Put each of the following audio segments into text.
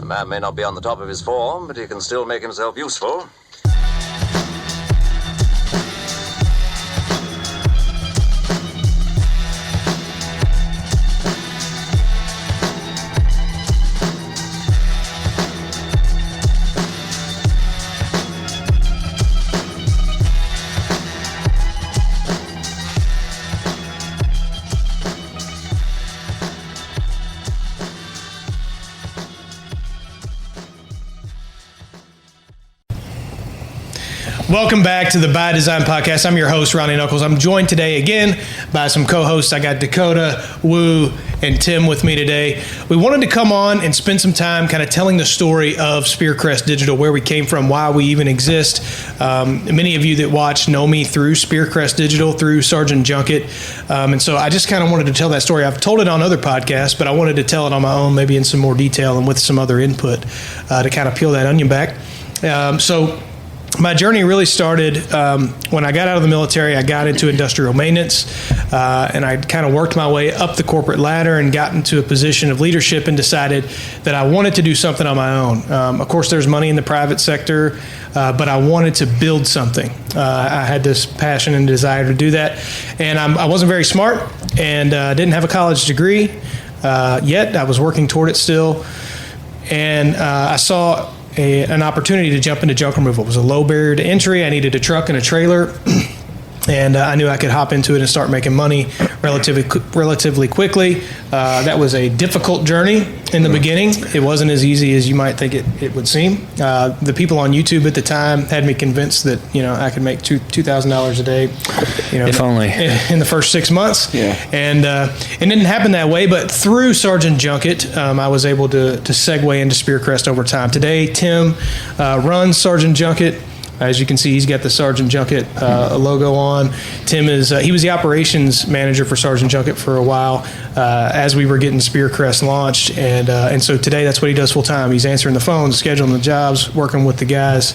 man may not be on the top of his form, but he can still make himself useful. Welcome back to the By Design Podcast. I'm your host, Ronnie Knuckles. I'm joined today again by some co-hosts. I got Dakota, Woo, and Tim with me today. We wanted to come on and spend some time kind of telling the story of Spear Crest Digital, where we came from, why we even exist. Many of you that watch know me through Spear Crest Digital, through Sergeant Junket. And so I just kind of wanted to tell that story. I've told it on other podcasts, but I wanted to tell it on my own, maybe in some more detail and with some other input to kind of peel that onion back. So my journey really started when I got out of the military. I got into industrial maintenance, and I kind of worked my way up the corporate ladder and got into a position of leadership and decided that I wanted to do something on my own. Of course, there's money in the private sector, but I wanted to build something. I had this passion and desire to do that, and I wasn't very smart and didn't have a college degree yet. I was working toward it still, and I saw an opportunity to jump into junk removal. It was a low barrier to entry. I needed a truck and a trailer, and I knew I could hop into it and start making money relatively quickly. That was a difficult journey in the beginning. It wasn't as easy as you might think it would seem. The people on YouTube at the time had me convinced that I could make $2,000 a day. If only in the first 6 months. Yeah. And it didn't happen that way. But through Sergeant Junket, I was able to segue into Spear Crest over time. Today, Tim runs Sergeant Junket. As you can see, he's got the Sergeant Junket logo on. Tim he was the operations manager for Sergeant Junket for a while as we were getting Spear Crest launched. And so today, that's what he does full time. He's answering the phones, scheduling the jobs, working with the guys.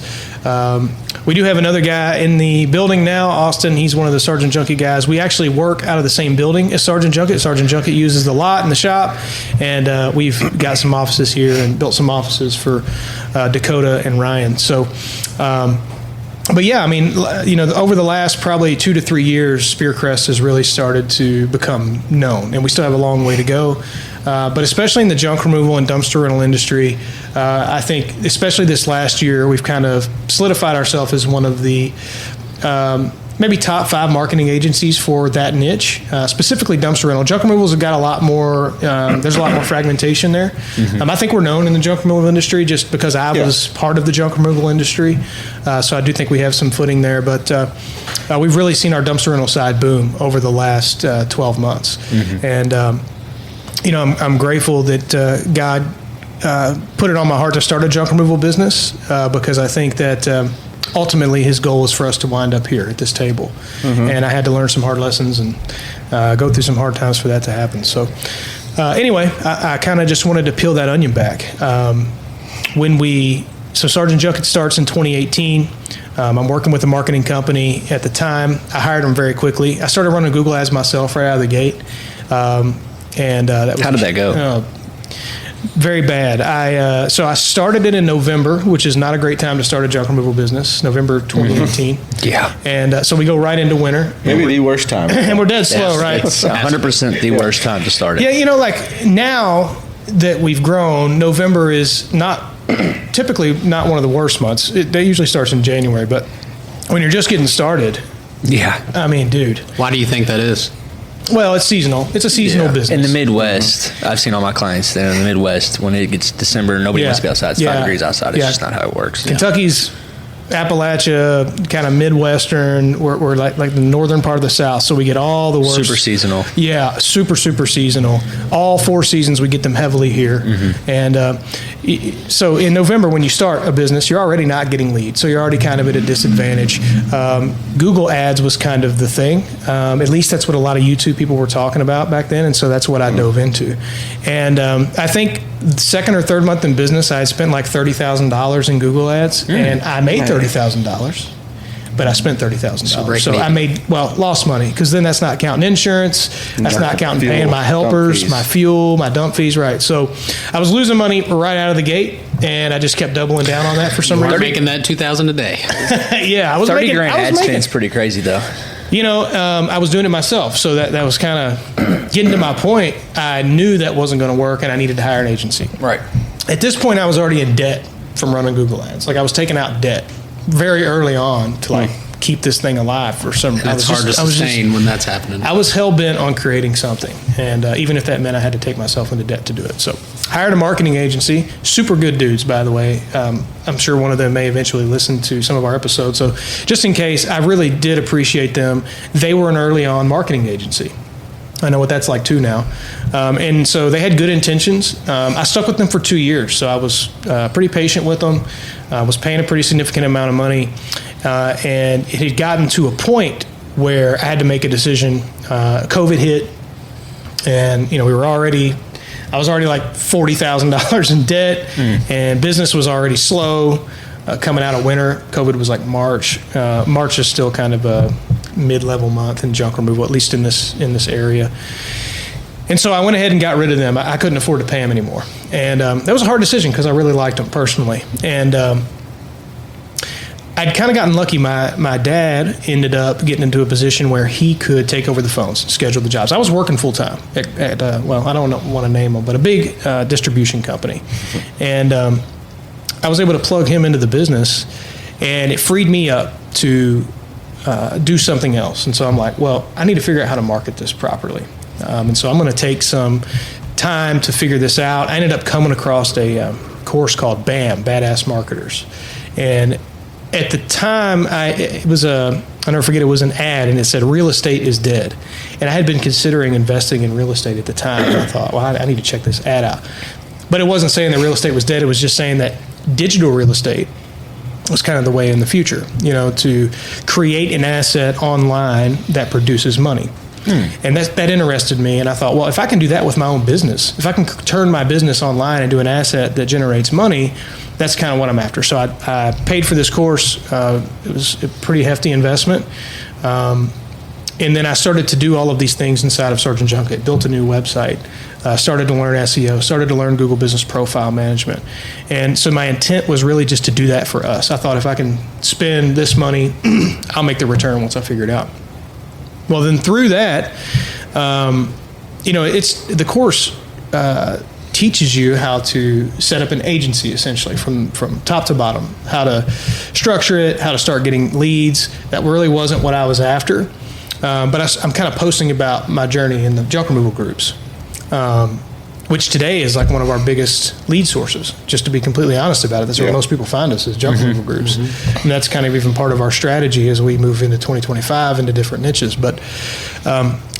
We do have another guy in the building now, Austin. He's one of the Sergeant Junket guys. We actually work out of the same building as Sergeant Junket. Sergeant Junket uses the lot in the shop, and we've got some offices here and built some offices for Dakota and Ryan. So, but yeah, I mean, over the last probably 2 to 3 years, Spear Crest has really started to become known, and we still have a long way to go. But especially in the junk removal and dumpster rental industry, I think, especially this last year, we've kind of solidified ourselves as one of the maybe top 5 marketing agencies for that niche, specifically dumpster rental. Junk removals have got a lot more, there's a lot more fragmentation there. Mm-hmm. I think we're known in the junk removal industry just because I was part of the junk removal industry. So I do think we have some footing there, but we've really seen our dumpster rental side boom over the last 12 months. Mm-hmm. And, I'm grateful that God put it on my heart to start a junk removal business because I think that ultimately his goal is for us to wind up here at this table. Mm-hmm. And I had to learn some hard lessons and go through some hard times for that to happen. So anyway, I kind of just wanted to peel that onion back. So Sergeant Junket starts in 2018. I'm working with a marketing company at the time. I hired them very quickly. I started running Google Ads myself right out of the gate. How did that go? Very bad. So I started it in November, which is not a great time to start a junk removal business, November 2018. Mm-hmm. Yeah. And so we go right into winter. Maybe the worst time. And we're dead slow, right? It's 100% the worst time to start it. Yeah, like now that we've grown, November is typically not one of the worst months. That usually starts in January, but when you're just getting started, I mean, dude. Why do you think that is? Well, it's seasonal. It's a seasonal business. In the Midwest, I've seen all my clients there in the Midwest, when it gets December, nobody wants to be outside. It's 5 degrees outside. It's just not how it works. Kentucky's Appalachia, kind of Midwestern. We're like the northern part of the South, so we get all the worst. Super seasonal. Yeah, super seasonal. All 4 seasons, we get them heavily here. Mm-hmm. And so in November, when you start a business, you're already not getting leads, so you're already kind of at a disadvantage. Google Ads was kind of the thing. At least that's what a lot of YouTube people were talking about back then, and so that's what I dove into. And I think the second or third month in business, I had spent like $30,000 in Google Ads, and I made $30,000. but I spent $30,000. So I lost money, because then that's not counting insurance, that's not counting paying my helpers, my fuel, my dump fees, right? So I was losing money right out of the gate, and I just kept doubling down on that for some reason. Making that $2,000 a day. Yeah, I was 30 making, grand ad spend's pretty crazy though. I was doing it myself, so that was kind of getting to my point. I knew that wasn't going to work, and I needed to hire an agency. Right. At this point, I was already in debt from running Google Ads. Like, I was taking out debt very early on to keep this thing alive for some reason. It's hard to sustain when that's happening. I was hell-bent on creating something, and even if that meant I had to take myself into debt to do it. So hired a marketing agency, super good dudes, by the way. I'm sure one of them may eventually listen to some of our episodes. So just in case, I really did appreciate them. They were an early-on marketing agency. I know what that's like too now. And so they had good intentions. I stuck with them for 2 years, so I was pretty patient with them. I was paying a pretty significant amount of money. And it had gotten to a point where I had to make a decision. COVID hit, and I was already like $40,000 in debt, and business was already slow coming out of winter. COVID was like March. March is still kind of a mid-level month in junk removal, at least in this area. And so I went ahead and got rid of them. I couldn't afford to pay them anymore, and that was a hard decision because I really liked them personally. And I'd kind of gotten lucky. My dad ended up getting into a position where he could take over the phones, schedule the jobs. I was working full time at I don't want to name them, but a big distribution company, and I was able to plug him into the business, and it freed me up to do something else. And so I'm like, well, I need to figure out how to market this properly, and so I'm going to take some time to figure this out. I ended up coming across a course called BAM, Badass Marketers, and at the time, it was I'll never forget, it was an ad, and it said, real estate is dead. And I had been considering investing in real estate at the time, and I thought, well, I need to check this ad out. But it wasn't saying that real estate was dead. It was just saying that digital real estate was kind of the way in the future, to create an asset online that produces money. And that interested me, and I thought, well, if I can do that with my own business, if I can turn my business online into an asset that generates money, that's kind of what I'm after. So I paid for this course. It was a pretty hefty investment. And then I started to do all of these things inside of Sergeant Junket, built a new website, started to learn SEO, started to learn Google Business Profile Management. And so my intent was really just to do that for us. I thought if I can spend this money, I'll make the return once I figure it out. Well, then through that, it's the course teaches you how to set up an agency, essentially, from top to bottom, how to structure it, how to start getting leads. That really wasn't what I was after. But I'm kind of posting about my journey in the junk removal groups, which today is like one of our biggest lead sources, just to be completely honest about it. That's where most people find us, is junk removal groups. And that's kind of even part of our strategy as we move into 2025 into different niches. But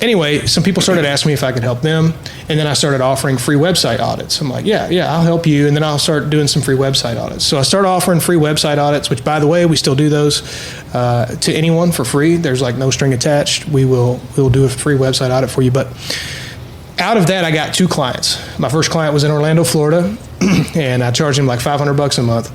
anyway, some people started asking me if I could help them. And then I started offering free website audits. I'm like, yeah, I'll help you. And then I'll start doing some free website audits. So I started offering free website audits, which, by the way, we still do those to anyone for free. There's like no string attached. We'll do a free website audit for you. But out of that, I got 2 clients. My first client was in Orlando, Florida, and I charged him like $500 a month.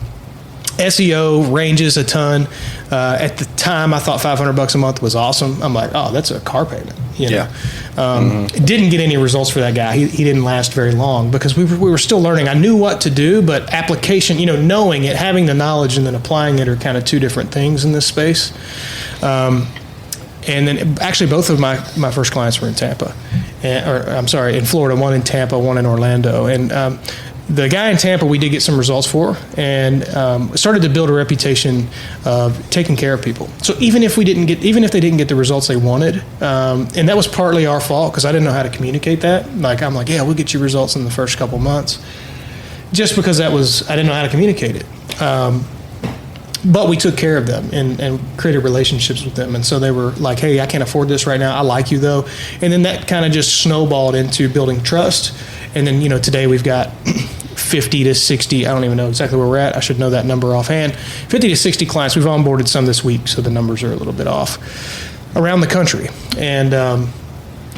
SEO ranges a ton. At the time, I thought $500 a month was awesome. I'm like, oh, that's a car payment. Didn't get any results for that guy. He didn't last very long because we were still learning. I knew what to do, but application, knowing it, having the knowledge and then applying it are kind of 2 different things in this space. And then actually both of my first clients were in Tampa, in Florida, one in Tampa, one in Orlando. And the guy in Tampa, we did get some results for, and started to build a reputation of taking care of people. So even if they didn't get the results they wanted, and that was partly our fault because I didn't know how to communicate that. Like, I'm like, yeah, we'll get you results in the first couple months, just because I didn't know how to communicate it. But we took care of them and created relationships with them. And so they were like, hey, I can't afford this right now. I like you, though. And then that kind of just snowballed into building trust. And then, today we've got 50 to 60. I don't even know exactly where we're at. I should know that number offhand. 50 to 60 clients. We've onboarded some this week, so the numbers are a little bit off around the country. And,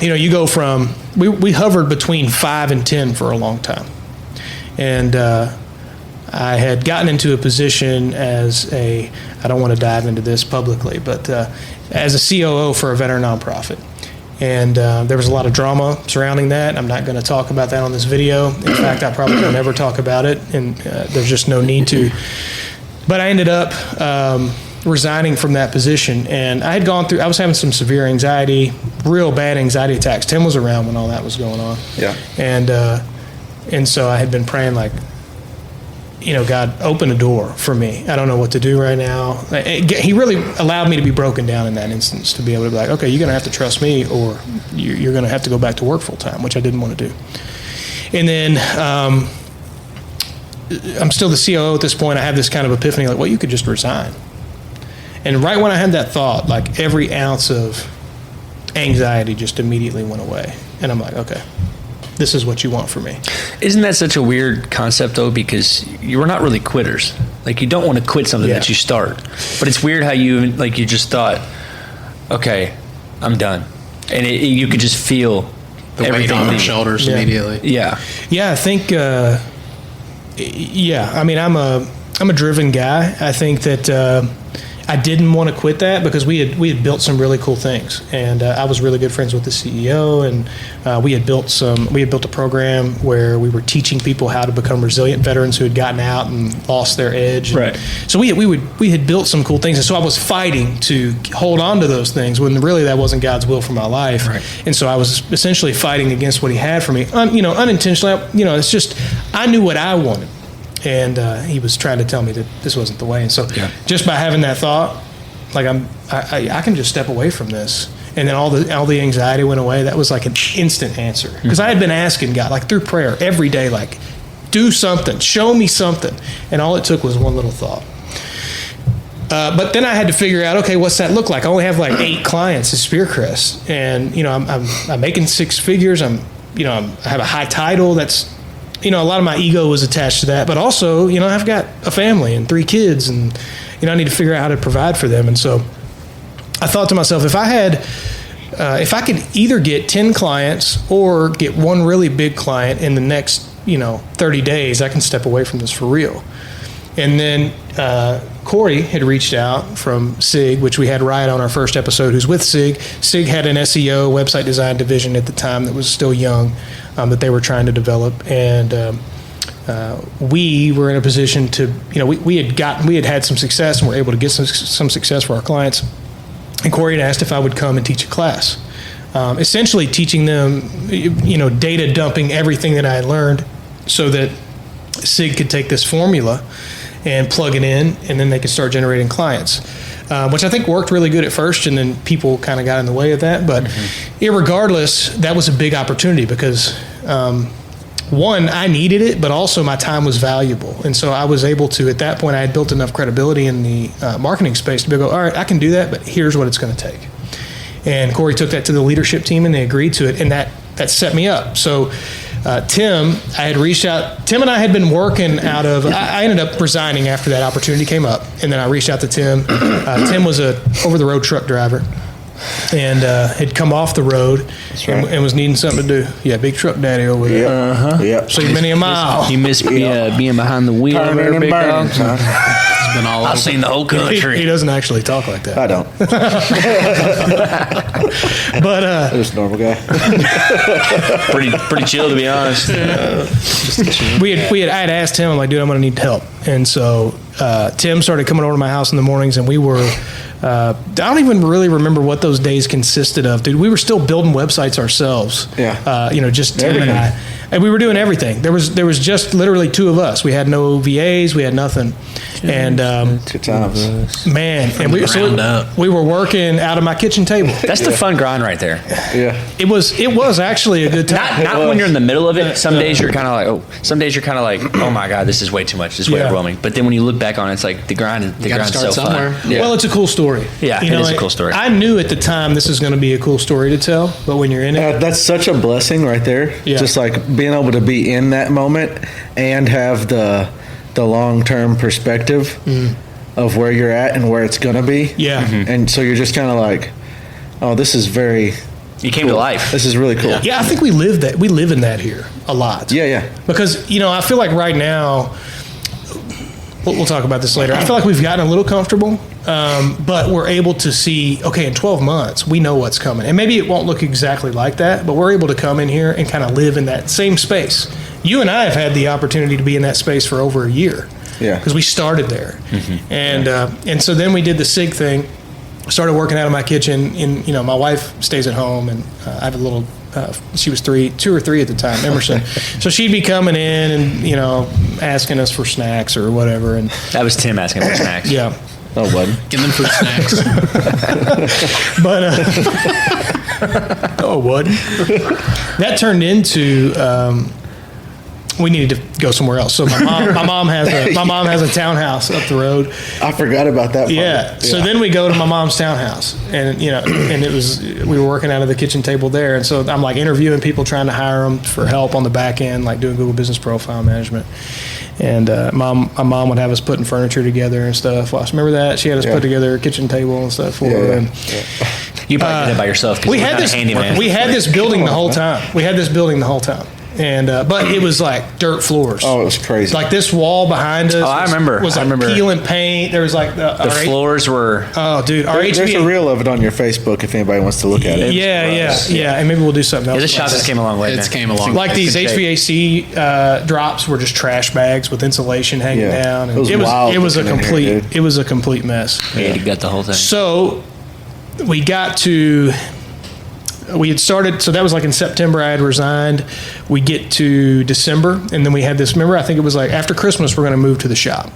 you go from, we hovered between 5 and 10 for a long time. And, I had gotten into a position as I don't want to dive into this publicly, but as a COO for a veteran nonprofit. And there was a lot of drama surrounding that. I'm not going to talk about that on this video. In fact, I probably won't ever talk about it, and there's just no need to. But I ended up resigning from that position, and I was having some severe anxiety, real bad anxiety attacks. Tim was around when all that was going on. Yeah. And so I had been praying, like, God, open a door for me. I don't know what to do right now. He really allowed me to be broken down in that instance, to be able to be like, okay, you're going to have to trust me, or you're going to have to go back to work full time, which I didn't want to do. And then I'm still the COO at this point. I have this kind of epiphany, like, well, you could just resign. And right when I had that thought, like, every ounce of anxiety just immediately went away. And I'm like, okay, this is what you want from me. Isn't that such a weird concept, though? Because you're not really quitters. Like, you don't want to quit something that you start. But it's weird how you just thought, okay, I'm done. And you could just feel the weight on your shoulders immediately. Yeah, I think, I mean, I'm a driven guy. I think that I didn't want to quit that because we had built some really cool things, and I was really good friends with the CEO, and we had built a program where we were teaching people how to become resilient veterans who had gotten out and lost their edge. Right. So we had built some cool things, and so I was fighting to hold on to those things when really that wasn't God's will for my life. Right. And so I was essentially fighting against what He had for me, unintentionally. It's just I knew what I wanted. And he was trying to tell me that this wasn't the way. And so just by having that thought, like I can just step away from this. And then all the anxiety went away. That was like an instant answer. Because I had been asking God, like through prayer, every day, like, do something, show me something. And all it took was one little thought. But then I had to figure out, okay, what's that look like? I only have like 8 clients at Spear Crest. And, I'm making 6 figures. I have a high title. That's, a lot of my ego was attached to that, but also, I've got a family and 3 kids, and, I need to figure out how to provide for them. And so I thought to myself, if I could either get 10 clients or get one really big client in the next, 30 days, I can step away from this for real. And then Corey had reached out from SIG, which we had Riot on our first episode, who's with SIG. SIG had an SEO, website design division at the time that was still young, that they were trying to develop. And we were in a position to, we had some success and were able to get some success for our clients. And Corey had asked if I would come and teach a class, essentially teaching them, data dumping everything that I had learned so that SIG could take this formula and plug it in, and then they could start generating clients, which I think worked really good at first, and then people kind of got in the way of that. But irregardless, that was a big opportunity because, one, I needed it, but also my time was valuable. And so I was able to, at that point, I had built enough credibility in the marketing space to be able to go, all right, I can do that, but here's what it's going to take. And Corey took that to the leadership team, and they agreed to it, and that set me up. So Tim, I had reached out. Tim and I had been working out of. I ended up resigning after that opportunity came up, and then I reached out to Tim. Tim was a over-the-road truck driver, and had come off the road and was needing something to do. Yeah, big truck daddy over there. Yeah. So many a mile. You miss being behind the wheel there, big dog. It's been all I've seen the whole country. He doesn't actually talk like that. I don't. But Just a normal guy. pretty chill, to be honest. I had asked him, I'm like, dude, I'm going to need help. And so Tim started coming over to my house in the mornings, and we were, I don't even really remember what those days consisted of, dude. We were still building websites ourselves. Yeah. Just Tim and I. And we were doing everything. There was just literally 2 of us. We had no VAs. We had nothing. And Good times. man, and we were working out of my kitchen table. That's the fun grind right there. Yeah. It was actually a good time. Not when you're in the middle of it. Some days you're kind of like, oh my God, this is way too much. This is way overwhelming. But then when you look back on it, it's like the grind's so somewhere. fun. Yeah. Well, it's a cool story. Yeah, it is a cool story. I knew at the time this is going to be a cool story to tell, but when you're in it, That's such a blessing right there. Yeah. Just like being able to be in that moment and have the long-term perspective of where you're at and where it's going to be. Yeah. Mm-hmm. And so you're just kind of like, oh, this is very You came to life. This is really cool. Yeah, I think we live in that here a lot. Yeah. Because, I feel like right now, we'll talk about this later. I feel like we've gotten a little comfortable, but we're able to see, okay, in 12 months, we know what's coming. And maybe it won't look exactly like that, but we're able to come in here and kind of live in that same space. You and I have had the opportunity to be in that space for over a year. Yeah. Because we started there. And so then we did the SIG thing, started working out of my kitchen. And, my wife stays at home, and I have a little, she was 2 or 3 at the time, Emerson. So she'd be coming in and, asking us for snacks or whatever. And That was Tim asking for snacks. yeah. Oh, bud. Give them fruit snacks. But, what? That turned into, we needed to go somewhere else. So my mom has a townhouse up the road. I forgot about that part. Yeah. So then we go to my mom's townhouse, and and we were working out of the kitchen table there, and so I'm like interviewing people, trying to hire them for help on the back end, like doing Google Business Profile Management. And my mom would have us putting furniture together and stuff. Well, remember that? She had us put together a kitchen table and stuff for her. And, You probably did it by yourself. we had this building the whole time. And but it was like dirt floors. Oh, it was crazy. Like this wall behind us. I remember. Was like peeling paint. There was like The floors were. Oh, dude, our There's HVAC. a reel of it on your Facebook if anybody wants to look at it. Yeah, and maybe we'll do something else. This shop just came a long way. It's man. came along. Like these HVAC drops were just trash bags with insulation hanging Yeah. down. And It was wild it was a looking in here, complete dude. it was a complete mess. Yeah, you got the whole thing. So we got to. We had started, so that was like in September. I had resigned. We get to December, and then we had this. Remember, I think it was like after Christmas, we're going to move to the shop.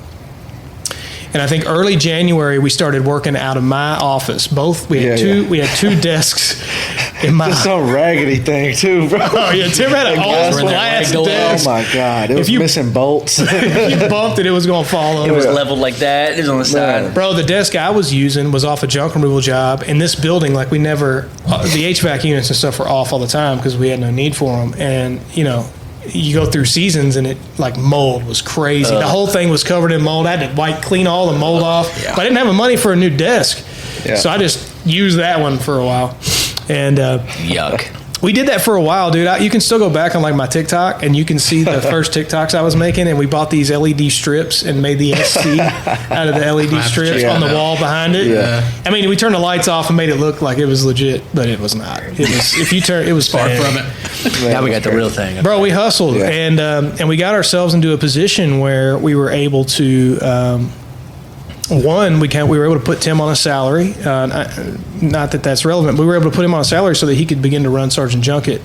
And I think early January we started working out of my office. We had two desks in my. It's some raggedy thing too, bro. Oh yeah, Tim had an all glass desk. Oh my god, it was missing bolts. If you bumped it, it was going to fall over. It was leveled like that. It was on the side. Bro, the desk I was using was off a junk removal job. In this building, like the HVAC units and stuff were off all the time because we had no need for them. And, you go through seasons and it like mold was crazy. The whole thing was covered in mold. I had to clean all the mold off. But I didn't have the money for a new desk. Yeah. So I just used that one for a while. And Yuck. we did that for a while, dude. You can still go back on like my TikTok and you can see the first TikToks I was making. And we bought these LED strips and made the SC out of the LED strips on the wall behind it. Yeah. I mean, we turned the lights off and made it look like it was legit, but it was not. It was, if you turn, it was Far bad. from it. Now we got the real thing. Bro, we hustled and we got ourselves into a position where we were able to, we were able to put Tim on a salary. Not that that's relevant, but we were able to put him on a salary so that he could begin to run Sergeant Junket,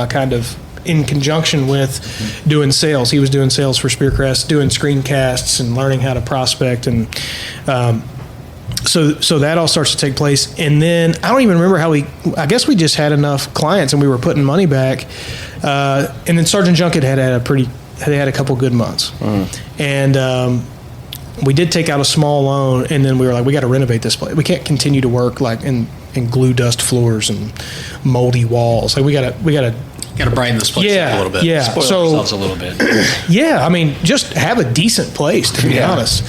kind of in conjunction with doing sales. He was doing sales for Spear Crest, doing screencasts and learning how to prospect, and so that all starts to take place. And then I don't even remember how I guess we just had enough clients and we were putting money back. And then Sergeant Junket had a couple good months, and we did take out a small loan, and then we were like, we got to renovate this place. We can't continue to work like in glue dust floors and moldy walls. Like we got to brighten this place up a little bit. Yeah. Spoil ourselves a little bit. Yeah, I mean, just have a decent place, to be honest.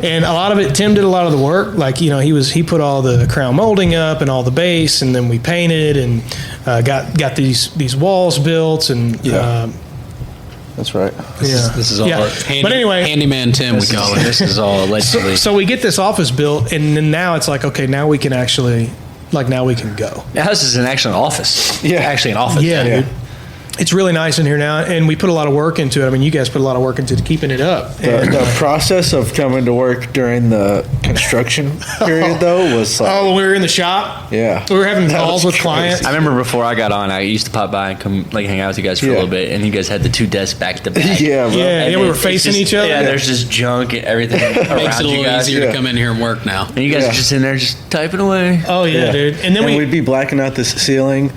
And a lot of it, Tim did a lot of the work. Like, he put all the crown molding up and all the base, and then we painted and got these walls built, and That's right. This is all. But anyway, Handyman Tim, we call it. This is all allegedly. so we get this office built, and then now it's like, okay, now we can actually, now we can go. Now this is an actual office. Yeah. Actually an office. Yeah, dude. It's really nice in here now, and we put a lot of work into it. I mean, you guys put a lot of work into keeping it up. The process of coming to work during the construction period, though, was like, When we were in the shop, yeah. we were having That calls was with crazy. clients. I remember before I got on, I used to pop by and come hang out with you guys for a Yeah. little bit, and you guys had the two desks back to back. Yeah, bro. Yeah, And we were it's facing just- each other. Yeah, there's just junk and everything Makes around it a you little guys. easier Yeah. to come in here and work now. And you guys Yeah. are just in there just typing away. Oh yeah, dude. And then we'd be blacking out the ceiling,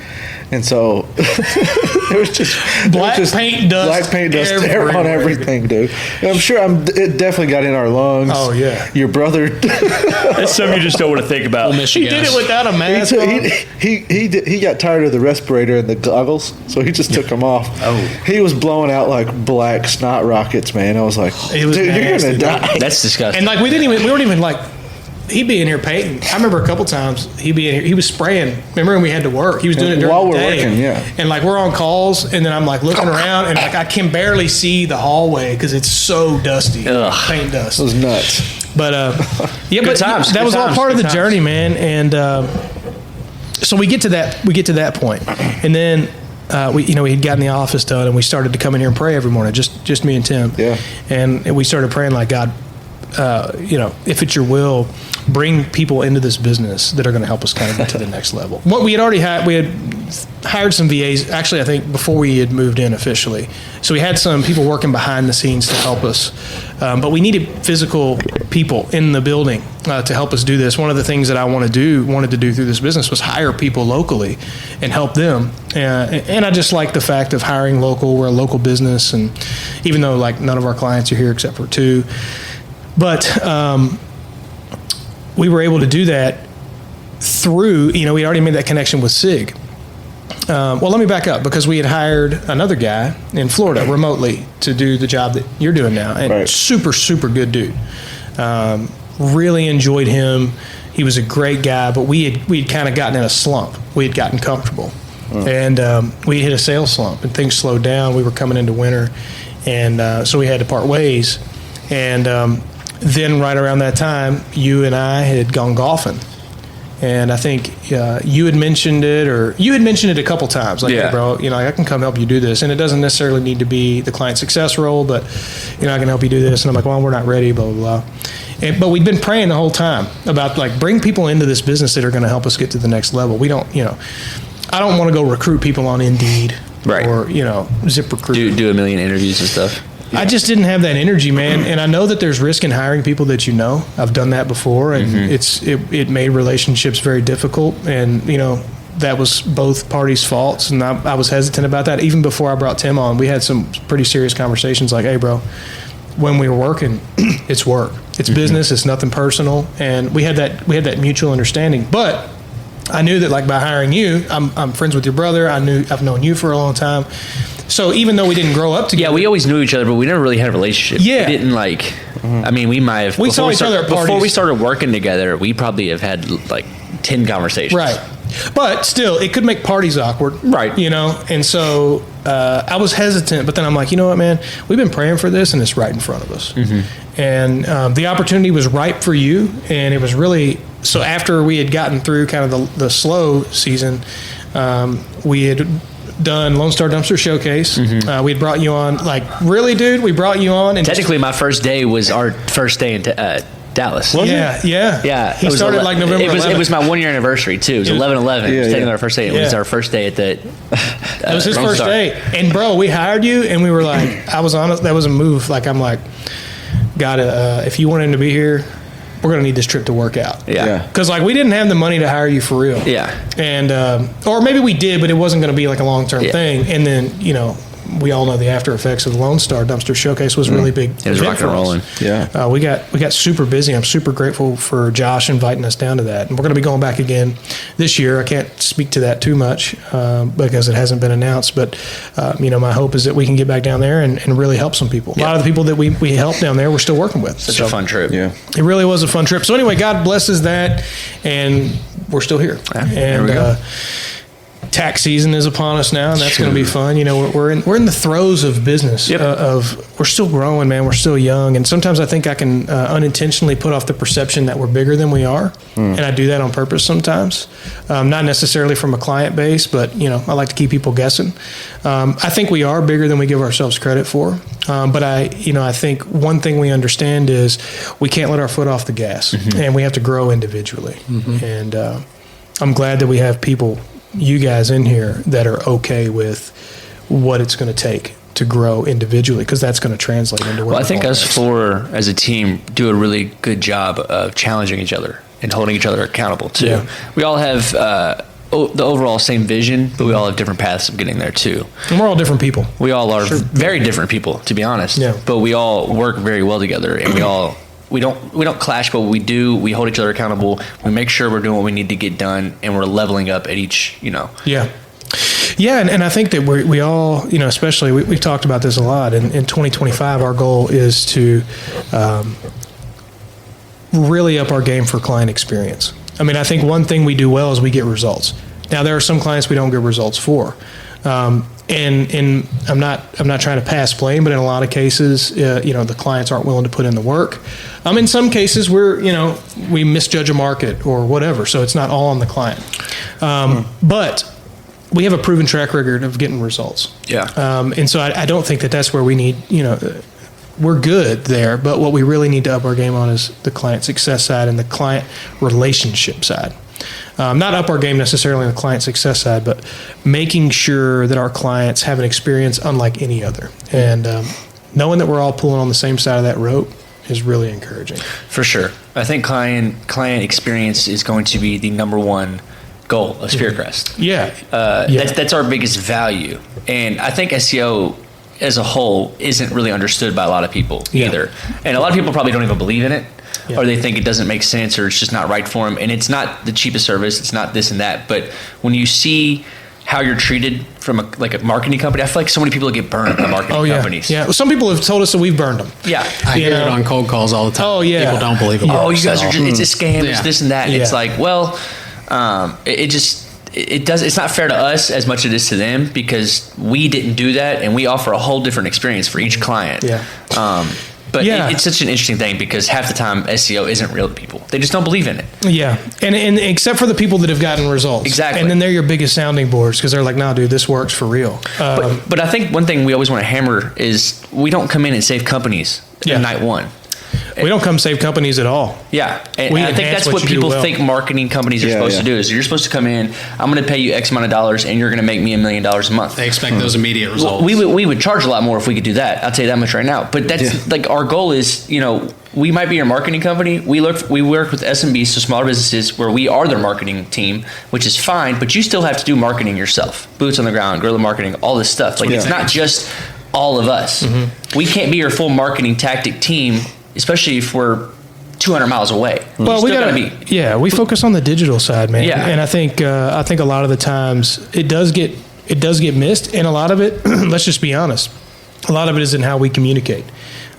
and so it was just Black paint dust black paint dust everywhere, on everything, dude. And I'm sure it definitely got in our lungs. Oh, yeah. Your brother, That's something you just don't want to think about. We'll miss he you did guys. it without a mask on. he got tired of the respirator and the goggles, so he just took them off. Oh. He was blowing out like black snot rockets, man. I was like, It was dude, you're nasty, gonna die. That's disgusting. And we weren't even like he'd be in here painting. I remember a couple times he'd be in here. He was spraying. Remember when we had to work? He was doing it during While the we're day. working, yeah. And like we're on calls, and then I'm like looking around, and like I can barely see the hallway because it's so dusty, paint dust. It was nuts. But yeah, but times, that good was all times, part of good the times. journey, man. And so we get to that point, and then. We had gotten the office done, and we started to come in here and pray every morning, just me and Tim. Yeah. And we started praying like, God, if it's your will, bring people into this business that are going to help us kind of get to the next level. What we had hired some VAs, actually, I think before we had moved in officially. So we had some people working behind the scenes to help us. But we needed physical people in the building to help us do this. One of the things that I wanted to do through this business was hire people locally and help them. And I just like the fact of hiring local. We're a local business, and even though like none of our clients are here except for 2, but we were able to do that through, we already made that connection with SIG. Well, let me back up, because we had hired another guy in Florida remotely to do the job that you're doing now. And Right. super, super good dude. Really enjoyed him. He was a great guy, but we had kind of gotten in a slump. We had gotten comfortable. And we hit a sales slump, and things slowed down. We were coming into winter, and so we had to part ways. And then right around that time, you and I had gone golfing. And I think you had mentioned it a couple times, like, Yeah. hey, bro, I can come help you do this. And it doesn't necessarily need to be the client success role, but, I can help you do this. And I'm like, well, we're not ready, blah, blah, blah. But we'd been praying the whole time about, like, bring people into this business that are going to help us get to the next level. We don't, I don't want to go recruit people on Indeed Right. or, ZipRecruiter. Do a million interviews and stuff. I just didn't have that energy, man. And I know that there's risk in hiring people that I've done that before, and it made relationships very difficult. And that was both parties' faults, and I was hesitant about that. Even before I brought Tim on, we had some pretty serious conversations. Like, hey, bro, when we were working, it's work, it's business, it's nothing personal, and we had that mutual understanding. But I knew that, like, by hiring you, I'm friends with your brother. I've known you for a long time. So even though we didn't grow up together, Yeah, we always knew each other, but we never really had a relationship. Yeah. We didn't like. I mean, we might have. We saw each other at before parties. we started working together. We probably have had like 10 conversations. right? But still, it could make parties awkward, Right. And so I was hesitant, but then I'm like, you know what, man? We've been praying for this, and it's right in front of us. And the opportunity was ripe for you, and it was really so. After we had gotten through kind of the slow season, we had done Lone Star Dumpster Showcase. We had brought you on, like, really, dude. We brought you on, and Technically, my first day was our first day in Dallas. yeah. Yeah, He it was started like November. It was 11th. my 1 year anniversary too. It was 11/11. It was technically our first day. It was our first day at the. That was his Lone first Star. day. And bro, we hired you, and we were like, I was honest. That was a move. Like, I'm like, if you want him to be here, we're gonna need this trip to work out. Yeah. Because like we didn't have the money to hire you for real. Yeah. And or maybe we did, but it wasn't going to be like a long term Yeah. thing. And then we all know the after effects of the Lone Star Dumpster Showcase was really big. It was event rock and for us. rolling. Yeah. We got super busy. I'm super grateful for Josh inviting us down to that. And we're going to be going back again this year. I can't speak to that too much because it hasn't been announced. But, my hope is that we can get back down there and really help some people. A lot of the people that we helped down there we're still working with. Such a fun trip. Yeah. It really was a fun trip. So anyway, God blesses that, and we're still here. there we go. Tax season is upon us now, and that's going to be fun. We're in the throes of business. Yep. We're still growing, man. We're still young, and sometimes I think I can unintentionally put off the perception that we're bigger than we are, and I do that on purpose sometimes. Not necessarily from a client base, but I like to keep people guessing. I think we are bigger than we give ourselves credit for. But I think one thing we understand is we can't let our foot off the gas, and we have to grow individually. And I'm glad that we have people, you guys in here, that are okay with what it's going to take to grow individually, because that's going to translate into where Well, I we're think going us next. four as a team do a really good job of challenging each other and holding each other accountable too. Yeah. We all have the overall same vision, but we all have different paths of getting there too. And we're all different people. We all are very different people, to be honest. Yeah. But we all work very well together, and we don't clash, but we hold each other accountable. We make sure we're doing what we need to get done, and we're leveling up at each. Yeah, and I think that we all, especially we've talked about this a lot. In 2025, our goal is to really up our game for client experience. I mean, I think one thing we do well is we get results. Now, there are some clients we don't get results for. And I'm not trying to pass blame, but in a lot of cases, the clients aren't willing to put in the work. In some cases, we misjudge a market or whatever, so it's not all on the client. But we have a proven track record of getting results. Yeah. And so I don't think that's where we need, we're good there, but what we really need to up our game on is the client success side and the client relationship side. Not up our game necessarily on the client success side, but making sure that our clients have an experience unlike any other. And knowing that we're all pulling on the same side of that rope is really encouraging. For sure. I think client experience is going to be the number one goal of Spear Crest. Yeah. That's our biggest value. And I think SEO as a whole isn't really understood by a lot of people either. And a lot of people probably don't even believe in it. Yeah. Or they think it doesn't make sense, or it's just not right for them. And it's not the cheapest service. It's not this and that. But when you see how you're treated from a marketing company, I feel like so many people get burned by marketing companies. Yeah, some people have told us that we've burned them. Yeah, I hear it on cold calls all the time. Oh yeah, people don't believe it. Oh, you guys are just—it's a scam. It's this and that. And it's like, well, it's not fair to us as much as it is to them, because we didn't do that, and we offer a whole different experience for each client. Yeah. But it's such an interesting thing, because half the time SEO isn't real to people. They just don't believe in it. Yeah. And except for the people that have gotten results. Exactly. And then they're your biggest sounding boards, because they're like, nah, dude, this works for real. But I think one thing we always want to hammer is we don't come in and save companies in night one. We don't come save companies at all. Yeah. And I think that's what people think marketing companies are supposed to do, is you're supposed to come in, I'm going to pay you X amount of dollars, and you're going to make me $1 million a month. They expect those immediate results. We would charge a lot more if we could do that. I'll tell you that much right now. But that's like our goal is, we might be your marketing company. We work with SMBs, so smaller businesses, where we are their marketing team, which is fine, but you still have to do marketing yourself. Boots on the ground, guerrilla marketing, all this stuff. Like, it's not just all of us. Mm-hmm. We can't be your full marketing tactic team, especially if we're 200 miles away. Well, we focus on the digital side, man. Yeah. And I think a lot of the times it does get missed, and a lot of it, let's just be honest, a lot of it is in how we communicate.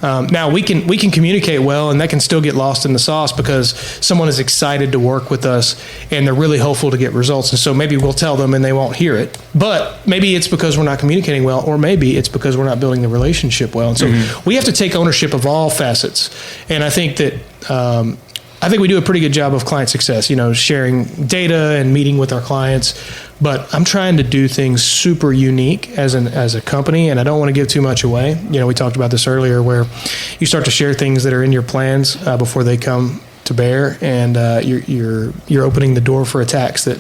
Now we can communicate well, and that can still get lost in the sauce because someone is excited to work with us and they're really hopeful to get results. And so maybe we'll tell them and they won't hear it, but maybe it's because we're not communicating well, or maybe it's because we're not building the relationship well. And so we have to take ownership of all facets. And I think that, we do a pretty good job of client success, sharing data and meeting with our clients. But I'm trying to do things super unique as a company, and I don't want to give too much away. We talked about this earlier, where you start to share things that are in your plans before they come to bear, and you're opening the door for attacks that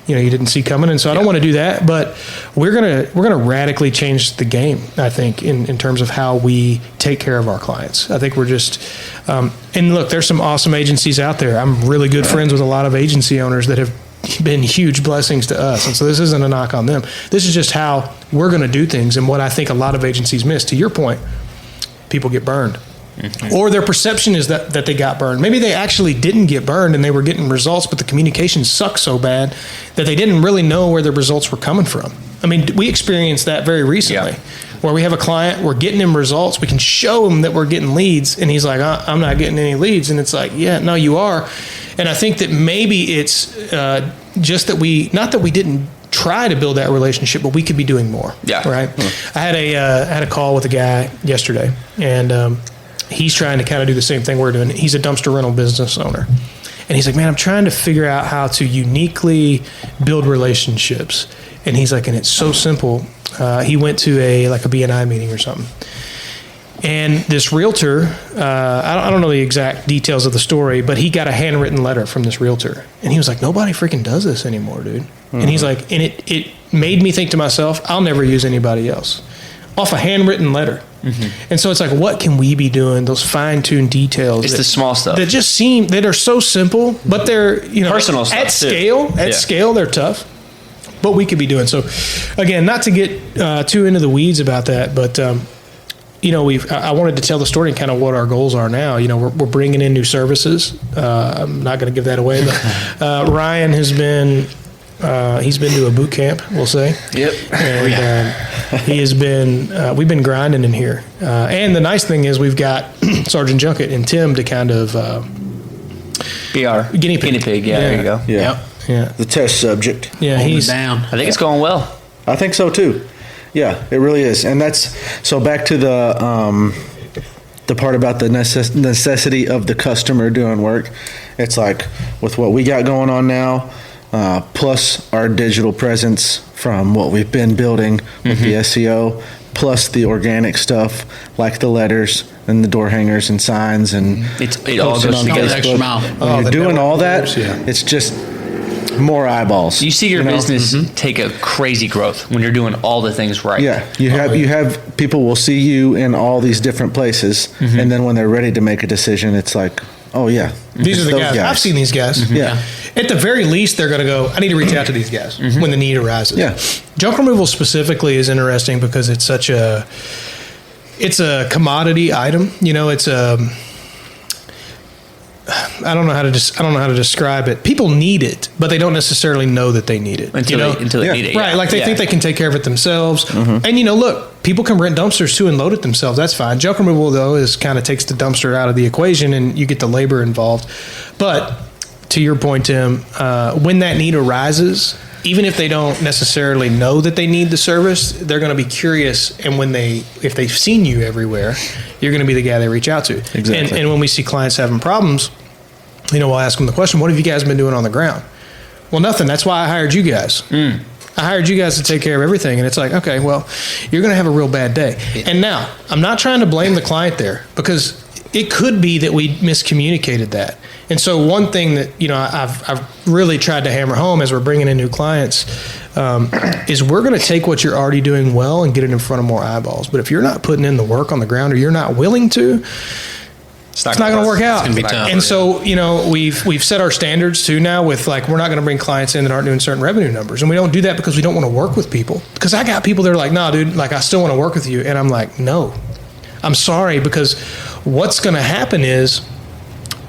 you didn't see coming. And so I don't want to do that, but we're gonna radically change the game, I think, in terms of how we take care of our clients. I think we're just and look, there's some awesome agencies out there. I'm really good friends with a lot of agency owners that have been huge blessings to us. And so this isn't a knock on them. This is just how we're going to do things, and what I think a lot of agencies miss. To your point, people get burned. Mm-hmm. Or their perception is that they got burned. Maybe they actually didn't get burned and they were getting results, but the communication sucked so bad that they didn't really know where their results were coming from. I mean, we experienced that very recently, where we have a client, we're getting him results, we can show him that we're getting leads, and he's like, I'm not getting any leads. And it's like, yeah, no, you are. And I think that maybe it's just that not that we didn't try to build that relationship, but we could be doing more. Yeah. Right. I had a call with a guy yesterday, and he's trying to kind of do the same thing we're doing. He's a dumpster rental business owner, and he's like, man, I'm trying to figure out how to uniquely build relationships. And he's like, and it's so simple. He went to a BNI meeting or something. And this realtor, I don't know the exact details of the story, but he got a handwritten letter from this realtor. And he was like, nobody freaking does this anymore, dude. Mm-hmm. And he's like, and it made me think to myself, I'll never use anybody else. Off a handwritten letter. Mm-hmm. And so it's like, what can we be doing? Those fine-tuned details. It's the small stuff. That just seem, that are so simple, but they're, personal stuff at scale, they're tough. But we could be doing. So, again, not to get too into the weeds about that, but I wanted to tell the story and kind of what our goals are now. We're bringing in new services. I'm not going to give that away, but Ryan has been he's been to a boot camp, we'll say. Yep. And he has been. We've been grinding in here. And the nice thing is we've got Sergeant Junket and Tim to kind of BR. Guinea pig. Guinea pig. Yeah, there you go. Yeah. Yep. Yeah. The test subject. Yeah, Holding he's it down. I think it's going well. I think so too. Yeah, it really is. And that's so back to the part about the necessity of the customer doing work. It's like with what we got going on now, plus our digital presence from what we've been building with the SEO, plus the organic stuff like the letters and the door hangers and signs and It all posting goes on together. An extra Facebook. mile. When Oh, you're the doing all that, network leaders, yeah. it's just more eyeballs. You see your know? business take a crazy growth when you're doing all the things right. Yeah, you have people will see you in all these different places, and then when they're ready to make a decision, it's like, oh yeah, these are the those guys. I've seen these guys. Yeah, At the very least, they're going to go, I need to reach out to these guys when the need arises. Yeah. Junk removal specifically is interesting because it's such it's a commodity item. You know, it's I don't know how to describe it. People need it, but they don't necessarily know that they need it. Until they Yeah. need it. Right, yeah. like they Yeah. think they can take care of it themselves. And look, people can rent dumpsters too and load it themselves. That's fine. Junk removal though is kind of takes the dumpster out of the equation and you get the labor involved. But to your point, Tim, when that need arises, even if they don't necessarily know that they need the service, they're going to be curious. And if they've seen you everywhere, you're going to be the guy they reach out to. Exactly. And when we see clients having problems, we'll ask them the question, what have you guys been doing on the ground? Well, nothing. That's why I hired you guys. I hired you guys to take care of everything. And it's like, okay, well, you're going to have a real bad day. And now, I'm not trying to blame the client there because it could be that we miscommunicated that. And so one thing that, I've really tried to hammer home as we're bringing in new clients is we're going to take what you're already doing well and get it in front of more eyeballs. But if you're not putting in the work on the ground or you're not willing to, it's not going to work out. It's gonna be tough. And so, we've set our standards too now with like, we're not going to bring clients in that aren't doing certain revenue numbers. And we don't do that because we don't want to work with people. Because I got people that are like, nah, dude, like I still want to work with you. And I'm like, no, I'm sorry. Because what's going to happen is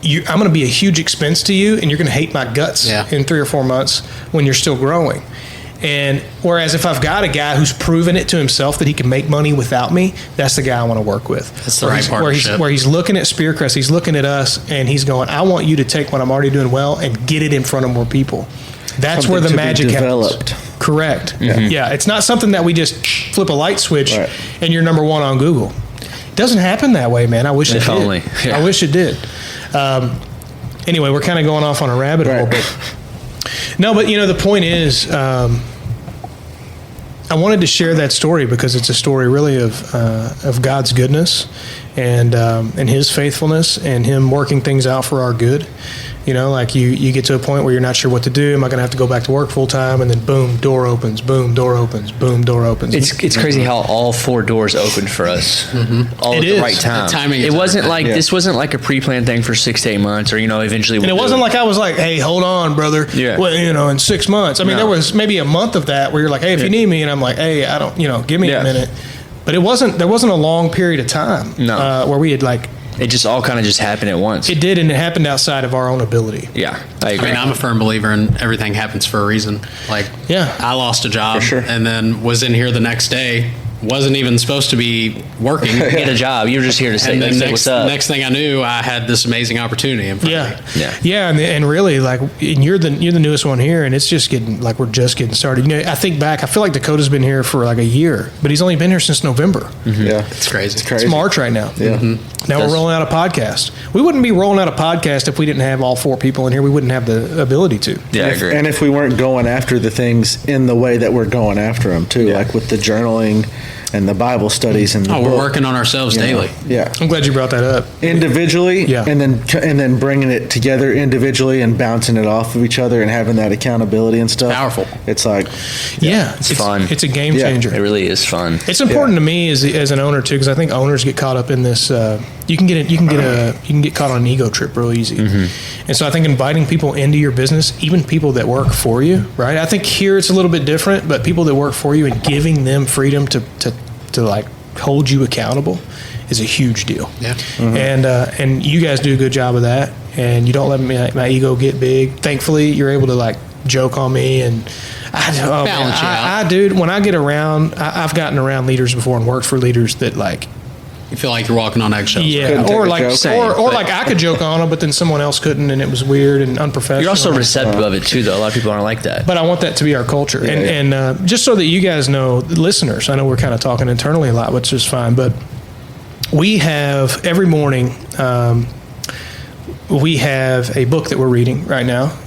I'm going to be a huge expense to you and you're going to hate my guts in 3 or 4 months when you're still growing. And whereas if I've got a guy who's proven it to himself that he can make money without me, that's the guy I want to work with. That's the right partnership. Where he's looking at Spear Crest, he's looking at us, and he's going, I want you to take what I'm already doing well and get it in front of more people. That's Something where the to be magic developed. happens. Correct. Yeah, it's not something that we just flip a light switch Right. and you're number one on Google. It doesn't happen that way, man. I wish it If did. only. Yeah. I wish it did. Anyway, we're kind of going off on a rabbit hole, Right. but no, but the point is, I wanted to share that story because it's a story really of God's goodness and His faithfulness and Him working things out for our good. Like you get to a point where you're not sure what to do. Am I going to have to go back to work full time? And then boom, door opens. Boom, door opens. Boom, door opens. It's crazy how all 4 doors opened for us all It at the is. right time. The timing is It wasn't everything. like Yeah. this wasn't like a pre-planned thing for 6 to 8 months or eventually. And it wasn't like I was like, hey, hold on, brother. Yeah. Well, in 6 months. I mean, No. there was maybe a month of that where you're like, hey, if you need me, and I'm like, hey, I don't, give me Yeah. a minute. But there wasn't a long period of time where we had like, it just all kind of just happened at once. it did, and it happened outside of our own ability. Yeah, I I agree. mean, I'm a firm believer in everything happens for a reason. Like, Yeah. I lost a job For sure. and then was in here the next day, wasn't even supposed to be working. Get a job. You were just here to say, And then what's up. next thing I knew, I had this amazing opportunity in front of me. Yeah. And really, like, and you're the newest one here, and it's just getting like we're just getting started. I think back, I feel like Dakota's been here for like a year, but he's only been here since November. Yeah, It's crazy. It's crazy. It's March right now. Yeah. Now we're rolling out a podcast. We wouldn't be rolling out a podcast if we didn't have all 4 people in here. We wouldn't have the ability to. Yeah, I agree. And if we weren't going after the things in the way that we're going after them too, like with the journaling and the Bible studies and the We're book, working on ourselves daily. Yeah, I'm glad you brought that up. individually, Yeah. and then bringing it together individually and bouncing it off of each other and having that accountability and stuff. Powerful. It's like Yeah, It's fun. It's a game Yeah. changer. It really is fun. It's important to me as an owner too, because I think owners get caught up in this. You can get caught on an ego trip real easy, and so I think inviting people into your business, even people that work for you, right? I think here it's a little bit different, but people that work for you and giving them freedom to like hold you accountable is a huge deal. Yeah. And you guys do a good job of that, and you don't let my ego get big. Thankfully, you're able to like joke on me and. Balance you out. Dude, when I get around, I've gotten around leaders before and worked for leaders that like You feel like you're walking on eggshells. Yeah, Couldn't take or a like, joke. Same, or but- like I could joke on them, but then someone else couldn't, and it was weird and unprofessional. You're also receptive of it too, though. A lot of people aren't like that. But I want that to be our culture, and just so that you guys know, the listeners. I know we're kind of talking internally a lot, which is fine, but we have every morning. We have a book that we're reading right now.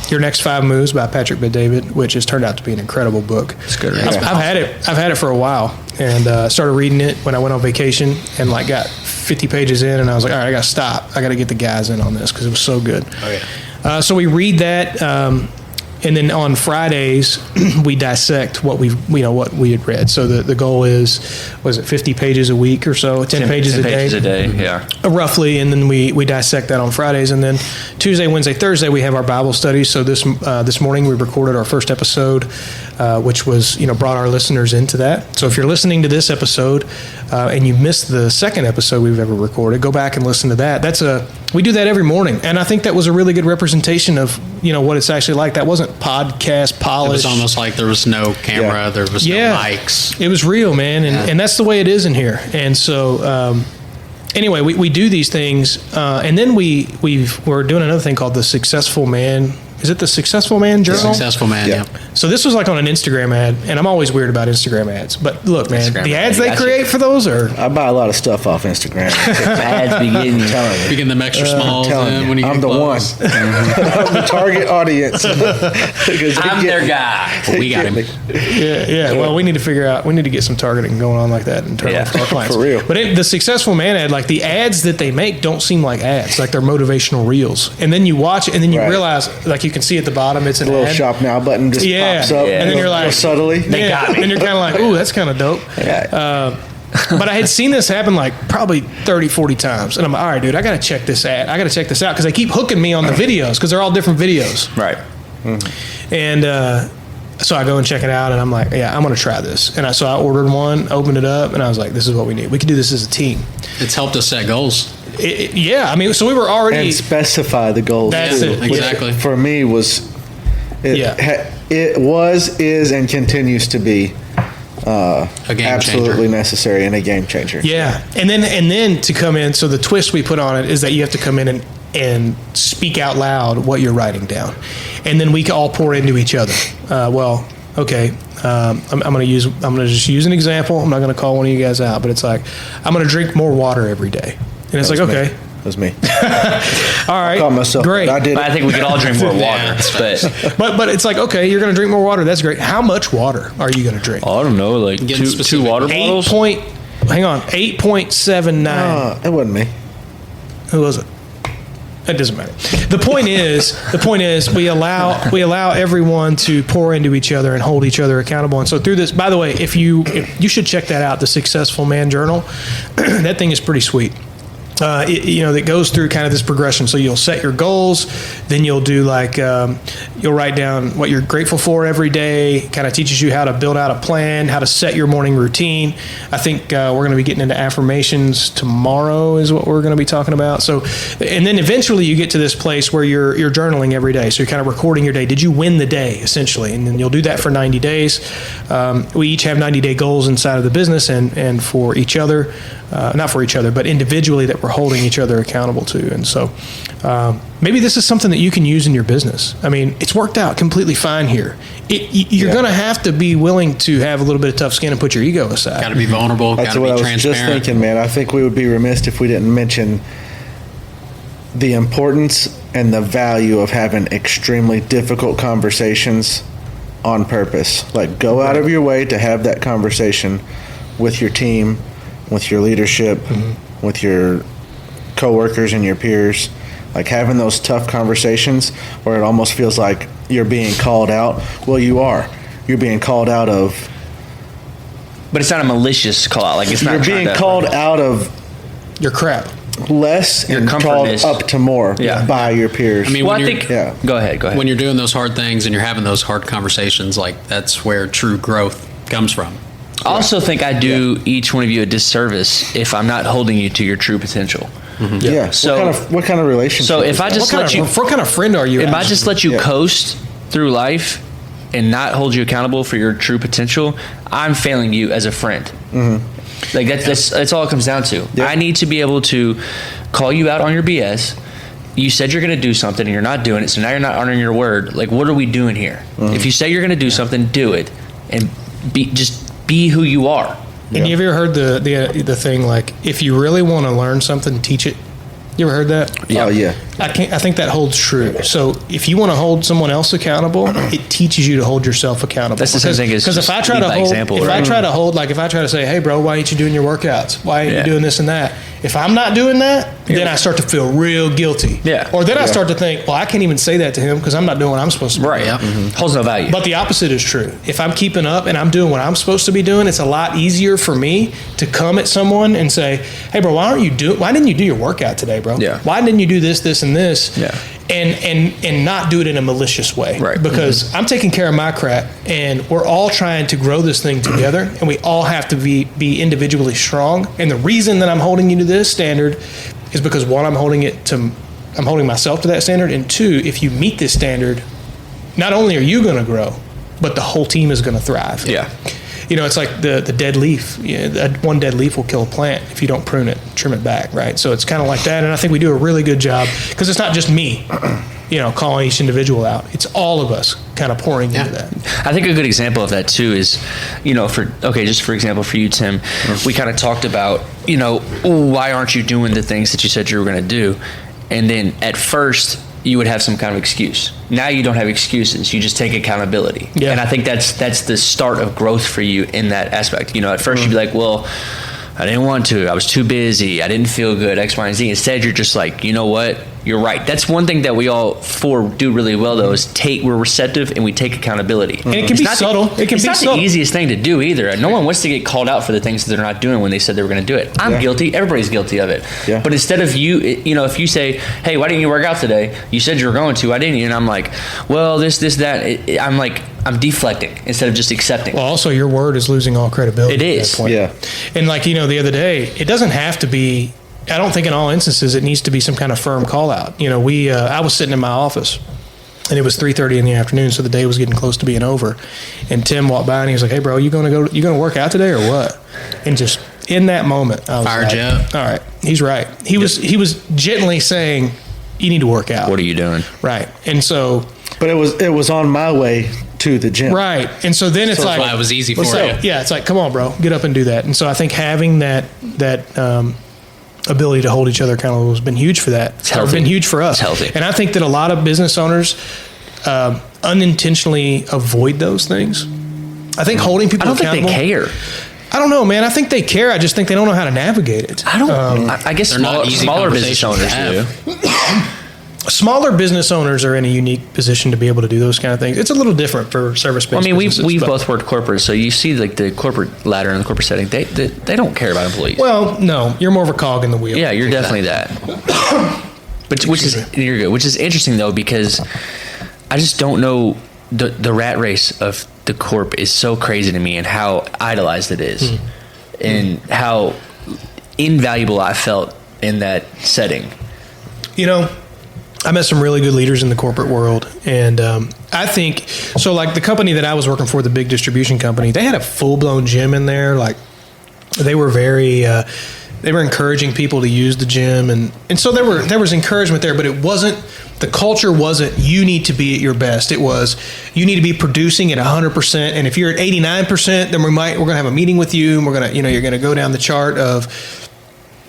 Your Next 5 Moves by Patrick Bet-David, which has turned out to be an incredible book. It's good. I've had it. I've had it for a while, and started reading it when I went on vacation, and like got 50 pages in, and I was like, all right, I got to stop. I got to get the guys in on this because it was so good. Oh, yeah. So we read that, and then on Fridays we dissect what we had read. So the goal was it 50 pages a week or so, 10 pages a day, yeah. roughly, and then we dissect that on Fridays, and then Tuesday, Wednesday, Thursday we have our Bible studies. So this morning we recorded our first episode, which was brought our listeners into that. So if you're listening to this episode and you missed the second episode we've ever recorded, go back and listen to that. We do that every morning, and I think that was a really good representation of what it's actually like. That wasn't podcast polished. It was almost like there was no camera, there was no mics. It was real, man, and that's the way it is in here. And so, anyway, we do these things, and then we're doing another thing called the Successful Man. Is it the Successful Man Journal? Successful Man, yeah. So this was like on an Instagram ad, and I'm always weird about Instagram ads. But look, man, Instagram the ad, ads I they got create you. for those are I buy a lot of stuff off Instagram. Ads begin. telling you. You get them extra smalls telling in you, when you I'm get the close. one. I'm the target audience. I'm their guy. We got him. Yeah. Well, we need to get some targeting going on like that internally Yeah, for our clients. for real. But the Successful Man ad, like the ads that they make don't seem like ads, like they're motivational reels. And then you watch it and then you Right. realize, like you can see at the bottom, it's an A little ad. shop now button just pops up. Yeah. And then you're real like, subtly. They got me. And you're kind of like, ooh, that's kind of dope. But I had seen this happen like probably 30, 40 times. And I'm like, all right, dude, I got to check this ad. I got to check this out because they keep hooking me on the videos because they're all different videos. Right. And so I go and check it out, and I'm like, yeah, I'm going to try this. And so I ordered one, opened it up, and I was like, this is what we need. We can do this as a team. It's helped us set goals. Yeah, I mean, so we were already. And specify the goals. That's too, it, which exactly. For me was, it was, is, and continues to be A game absolutely changer. necessary and a game changer. Yeah, and then to come in. So the twist we put on it is that you have to come in and speak out loud what you're writing down, and then we can all pour into each other. Okay. I'm going to just use an example. I'm not going to call one of you guys out, but it's like I'm going to drink more water every day, and it's like okay. That was me. All right, Call myself. great. I did. But I think we could all drink more water. Yeah, that's but But it's like, okay, you're going to drink more water. That's great. How much water are you going to drink? I don't know, like Getting two specific. water bottles. 8.79. It wasn't me. Who was it? It doesn't matter. The point is, we allow everyone to pour into each other and hold each other accountable. And so through this, by the way, if you should check that out, the Successful Man Journal. That thing is pretty sweet. That goes through kind of this progression. So you'll set your goals, then you'll do you'll write down what you're grateful for every day, kind of teaches you how to build out a plan, how to set your morning routine. I think we're going to be getting into affirmations tomorrow is what we're going to be talking about. So, and then eventually you get to this place where you're journaling every day. So you're kind of recording your day. Did you win the day, essentially? And then you'll do that for 90 days. We each have 90-day goals inside of the business and for each other. Not for each other, but individually that we're holding each other accountable to. And so maybe this is something that you can use in your business. I mean, it's worked out completely fine here. You're going to have to be willing to have a little bit of tough skin and put your ego aside. Got to be vulnerable. Got That's to what be I was transparent. just thinking, man. I think we would be remiss if we didn't mention the importance and the value of having extremely difficult conversations on purpose. Like, go out of your way to have that conversation with your team, with your leadership, with your coworkers and your peers. Like, having those tough conversations where it almost feels like you're being called out. Well, you are. You're being called out of. But it's not a malicious call out. Like it's not. You're being called out of Your crap. less Your and called comfortness. up to more Yeah. by your peers. I mean, Well, when I you're, think. Yeah. Go ahead. when you're doing those hard things and you're having those hard conversations, like that's where true growth comes from. I also think I do each one of you a disservice if I'm not holding you to your true potential. Yeah. So- what kind of relationship? So if is I that? just What let you, kind of friend are you? if I actually? just let you Yeah. coast through life and not hold you accountable for your true potential, I'm failing you as a friend. Like that's all it comes down to. Yeah. I need to be able to call you out on your BS. You said you're going to do something and you're not doing it, so now you're not honoring your word. Like, what are we doing here? If you say you're going to do something, do it, and be who you are. And you ever heard the thing like, if you really want to learn something, teach it? You ever heard that? Yeah. Oh, yeah. I think that holds true. So if you want to hold someone else accountable, it teaches you to hold yourself accountable. That's the same thing as because if I try to hold, if I try to say, hey bro, why ain't you doing your workouts? Why ain't you doing this and that? If I'm not doing that, then I start to feel real guilty. Yeah. Or then I start to think, well, I can't even say that to him because I'm not doing what I'm supposed to be doing. Yeah. Holds no value. But the opposite is true. If I'm keeping up and I'm doing what I'm supposed to be doing, it's a lot easier for me to come at someone and say, hey bro, why didn't you do your workout today, bro? Yeah. Why didn't you do this, and this? Yeah. And not do it in a malicious way. Right. Because I'm taking care of my crap and we're all trying to grow this thing together and we all have to be individually strong. And the reason that I'm holding you to this standard is because one, I'm holding myself to that standard, and two, if you meet this standard, not only are you going to grow, but the whole team is going to thrive. Yeah. You know, it's like the dead leaf. One dead leaf will kill a plant if you don't prune it, trim it back, right? So it's kind of like that, and I think we do a really good job because it's not just me, calling each individual out. It's all of us kind of pouring into that. I think a good example of that too is, just for example, for you, Tim, we kind of talked about, why aren't you doing the things that you said you were going to do? And then at first, you would have some kind of excuse. Now you don't have excuses. You just take accountability. Yeah. And I think that's the start of growth for you in that aspect. At first you'd be like, well, I didn't want to. I was too busy. I didn't feel good, X, Y, and Z. Instead, you're just like, you know what? You're right. That's one thing that we all four do really well, though, is we're receptive and we take accountability. And it can be subtle. It's not the easiest thing to do either. No one wants to get called out for the things that they're not doing when they said they were going to do it. I'm guilty. Everybody's guilty of it. Yeah. But instead of if you say, hey, why didn't you work out today? You said you were going to. Why didn't you? And I'm like, well, this, that. I'm deflecting instead of just accepting. Well, also, your word is losing all credibility. It at is. that point. Yeah. And the other day, it doesn't have to be. I don't think in all instances it needs to be some kind of firm call out. I was sitting in my office and it was 3:30 in the afternoon, so the day was getting close to being over. And Tim walked by and he was like, "Hey, bro, you gonna work out today or what?" And just in that moment, I was Fired like, you up. "All right, he's right." He was gently saying, "You need to work out." What are you doing? Right, and so. But it was on my way to the gym. Right, and so then it's So like it was easy for so, you. Yeah, it's like, come on, bro, get up and do that. And so I think having that ability to hold each other accountable has been huge for that. It's healthy. Been huge for us. It's healthy. And I think that a lot of business owners unintentionally avoid those things. I think holding people I don't accountable. think they care. I don't know, man. I think they care. I just think they don't know how to navigate it. I don't. I guess They're not easy smaller business conversations owners to do. have. Smaller business owners are in a unique position to be able to do those kind of things. It's a little different for service-based I mean, businesses, we've but- both worked corporate, so you see like the corporate ladder and the corporate setting. They don't care about employees. Well, no, you're more of a cog in the wheel. Yeah, you're definitely that. But you're good. Which is interesting though, because I just don't know the rat race of the corp is so crazy to me, and how idolized it is, and how invaluable I felt in that setting. I met some really good leaders in the corporate world, and I think so. Like the company that I was working for, the big distribution company, they had a full-blown gym in there. Like they were they were encouraging people to use the gym, and so there was encouragement there, but it wasn't. The culture wasn't you need to be at your best. It was you need to be producing at 100%, and if you're at 89%, then we're going to have a meeting with you, and you're going to go down the chart of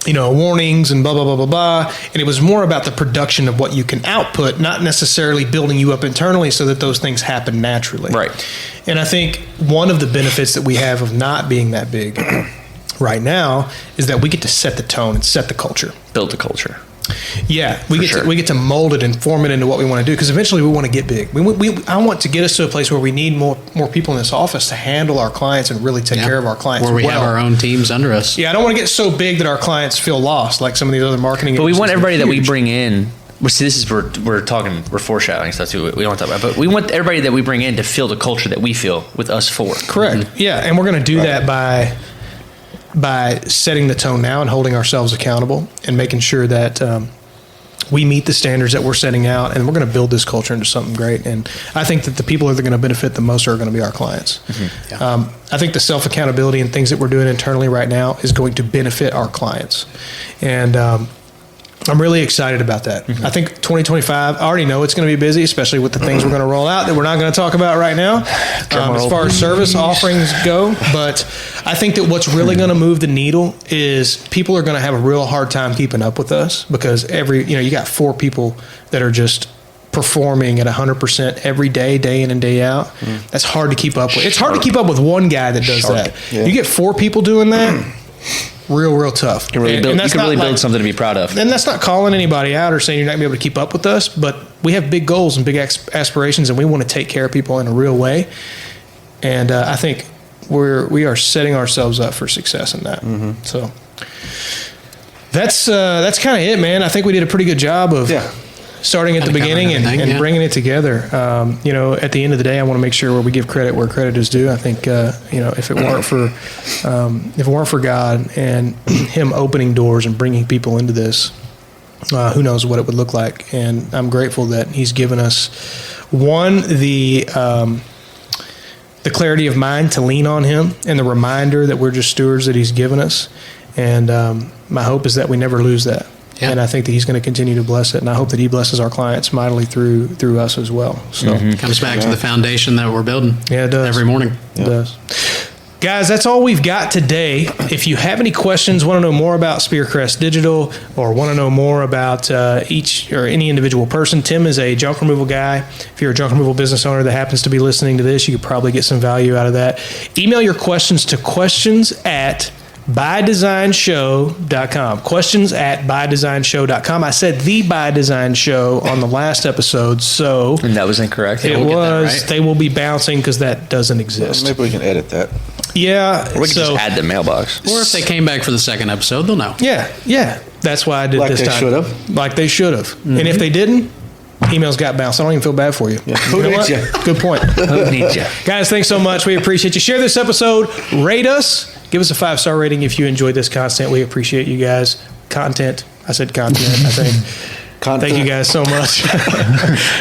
warnings and blah, blah, blah, blah, blah. And it was more about the production of what you can output, not necessarily building you up internally so that those things happen naturally. Right. And I think one of the benefits that we have of not being that big right now is that we get to set the tone and set the culture. Build the culture. Yeah, we get to mold it and form it into what we want to do, because eventually we want to get big. I want to get us to a place where we need more people in this office to handle our clients and really take care of our clients. Where we have our own teams under us. Yeah, I don't want to get so big that our clients feel lost, like some of these other marketing. But we want agencies everybody that we huge. bring in. Well, see, this is we're foreshadowing stuff too. We don't talk about, but we want everybody that we bring in to feel the culture that we feel with us four. Correct. Yeah, and we're going to do that by setting the tone now and holding ourselves accountable and making sure that we meet the standards that we're setting out, and we're going to build this culture into something great. And I think that the people that are going to benefit the most are going to be our clients. I think the self-accountability and things that we're doing internally right now is going to benefit our clients. And I'm really excited about that. I think 2025, I already know it's going to be busy, especially with the things we're going to roll out that we're not going to talk about right now as far as service offerings go. But I think that what's really going to move the needle is people are going to have a real hard time keeping up with us, because you got 4 people that are just performing at 100% every day, day in and day out. That's hard to keep up with. It's hard to keep up with one guy that does that. Yeah. You get 4 people doing that. Real tough. You can really build something to be proud of. And that's not calling anybody out or saying you're not going to be able to keep up with us, but we have big goals and big aspirations, and we want to take care of people in a real way. And I think we are setting ourselves up for success in that. So that's kind of it, man. I think we did a pretty good job of starting at the beginning and bringing it together. At the end of the day, I want to make sure we give credit where credit is due. I think, if it weren't for God and Him opening doors and bringing people into this, who knows what it would look like. And I'm grateful that He's given us, one, the clarity of mind to lean on Him, and the reminder that we're just stewards that He's given us. And my hope is that we never lose that. Yeah. And I think that He's going to continue to bless it, and I hope that He blesses our clients mightily through us as well. So comes back to the foundation that we're building. Yeah, it does every morning. It does. Guys, that's all we've got today. If you have any questions, want to know more about Spear Crest Digital, or want to know more about each or any individual person, Tim is a junk removal guy. If you're a junk removal business owner that happens to be listening to this, you could probably get some value out of that. Email your questions to questions@bydesignshow.com. Questions@bydesignshow.com. I said the By Design Show on the last episode, so and that was incorrect. It was. Right. They will be bouncing because that doesn't exist. Maybe we can edit that. Yeah, or we can just add the mailbox. Or if they came back for the second episode, they'll know. Yeah. That's why I did this time. Like they should have. And if they didn't, emails got bounced. I don't even feel bad for you. Yeah. Who needs you? Good point. Who needs you? Guys, thanks so much. We appreciate you. Share this episode. Rate us. Give us a 5-star rating if you enjoyed this content. We appreciate you guys. Content. I said content, I think. Thank you guys so much.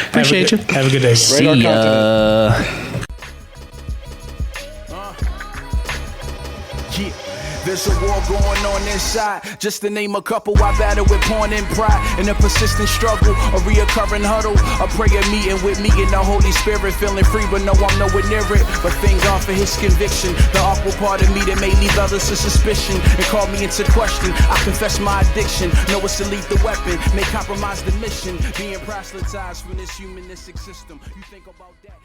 Appreciate you. Have a good day. See ya. There's a war going on inside. Just to name a couple, I battle with porn and pride. In a persistent struggle, a reoccurring huddle. A prayer meeting with me and the Holy Spirit. Feeling free, but no, I'm nowhere near it. But thank God for His conviction. The awkward part of me that may leave others to suspicion and call me into question. I confess my addiction. Know it's a lethal weapon. May compromise the mission. Being proselytized from this humanistic system. You think about that.